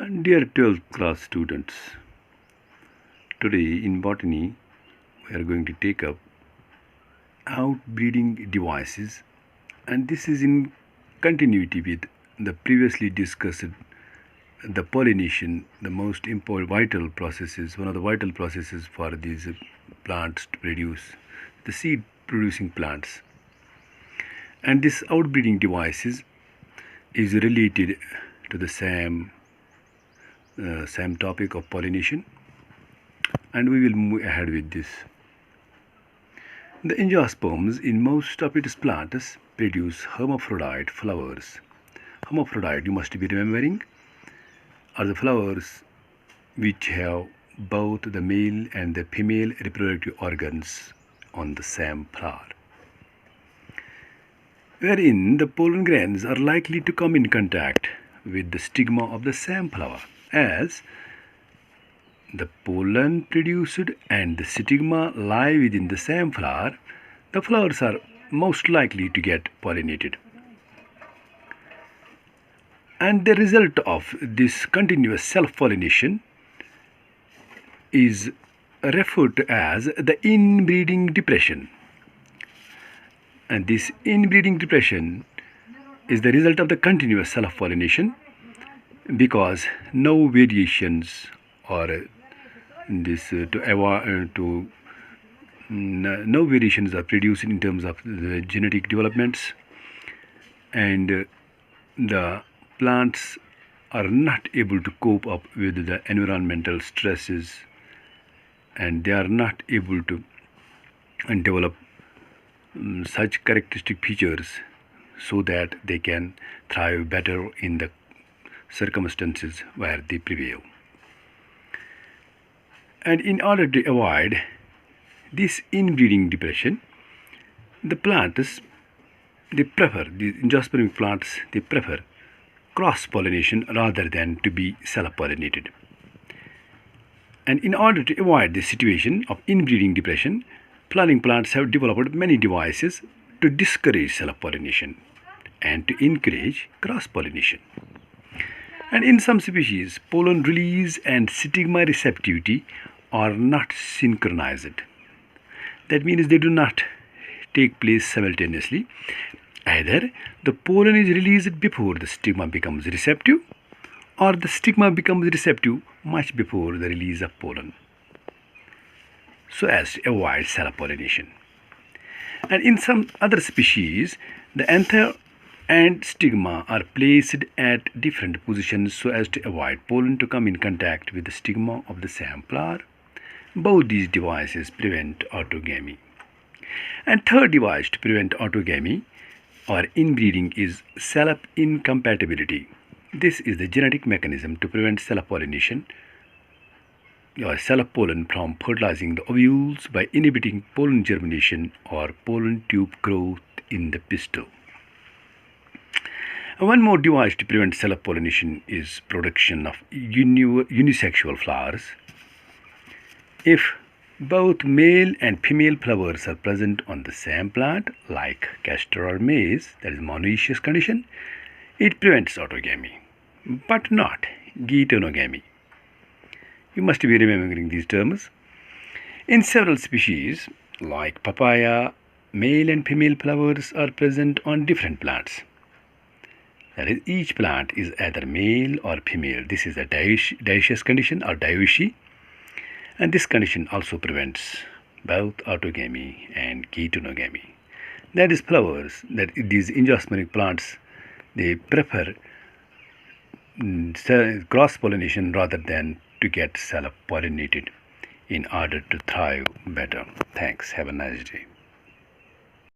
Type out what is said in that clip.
Dear 12th class students, today in botany we are going to take up outbreeding devices, and this is in continuity with the previously discussed the pollination, the most important vital processes, one of the vital processes for these plants to produce the seed producing plants. And this outbreeding devices is related to the same topic of pollination, and we will move ahead with this. The angiosperms in most of its plants produce hermaphrodite flowers. Hermaphrodite, you must be remembering, are the flowers which have both the male and the female reproductive organs on the same flower, wherein the pollen grains are likely to come in contact with the stigma of the same flower. As the pollen produced and the stigma lie within the same flower, the flowers are most likely to get pollinated. And the result of this continuous self-pollination is referred to as the inbreeding depression. And this inbreeding depression is the result of the continuous self-pollination, because no variations or no variations are produced in terms of the genetic developments, and the plants are not able to cope up with the environmental stresses, and they are not able to develop such characteristic features so that they can thrive better in the circumstances where they prevail. And in order to avoid this inbreeding depression, the angiospermic plants, they prefer cross-pollination rather than to be self-pollinated. And in order to avoid this situation of inbreeding depression, flowering plants have developed many devices to discourage self-pollination and to encourage cross-pollination. And in some species, pollen release and stigma receptivity are not synchronized. That means they do not take place simultaneously. Either the pollen is released before the stigma becomes receptive, or the stigma becomes receptive much before the release of pollen, so as to avoid self-pollination. And in some other species, the anther and stigma are placed at different positions so as to avoid pollen to come in contact with the stigma of the same flower. Both these devices prevent autogamy. And third device to prevent autogamy or inbreeding is self-incompatibility. This is the genetic mechanism to prevent self-pollination or self-pollen from fertilizing the ovules by inhibiting pollen germination or pollen tube growth in the pistil. One more device to prevent self-pollination is production of unisexual flowers. If both male and female flowers are present on the same plant, like castor or maize, that is monoecious condition, it prevents autogamy, but not geitonogamy. You must be remembering these terms. In several species, like papaya, male and female flowers are present on different plants. That is, each plant is either male or female. This is a dioecious condition or dioicy, and this condition also prevents both autogamy and geitonogamy. That is, flowers, that these angiospermic plants, they prefer cross-pollination rather than to get self-pollinated in order to thrive better. Thanks. Have a nice day.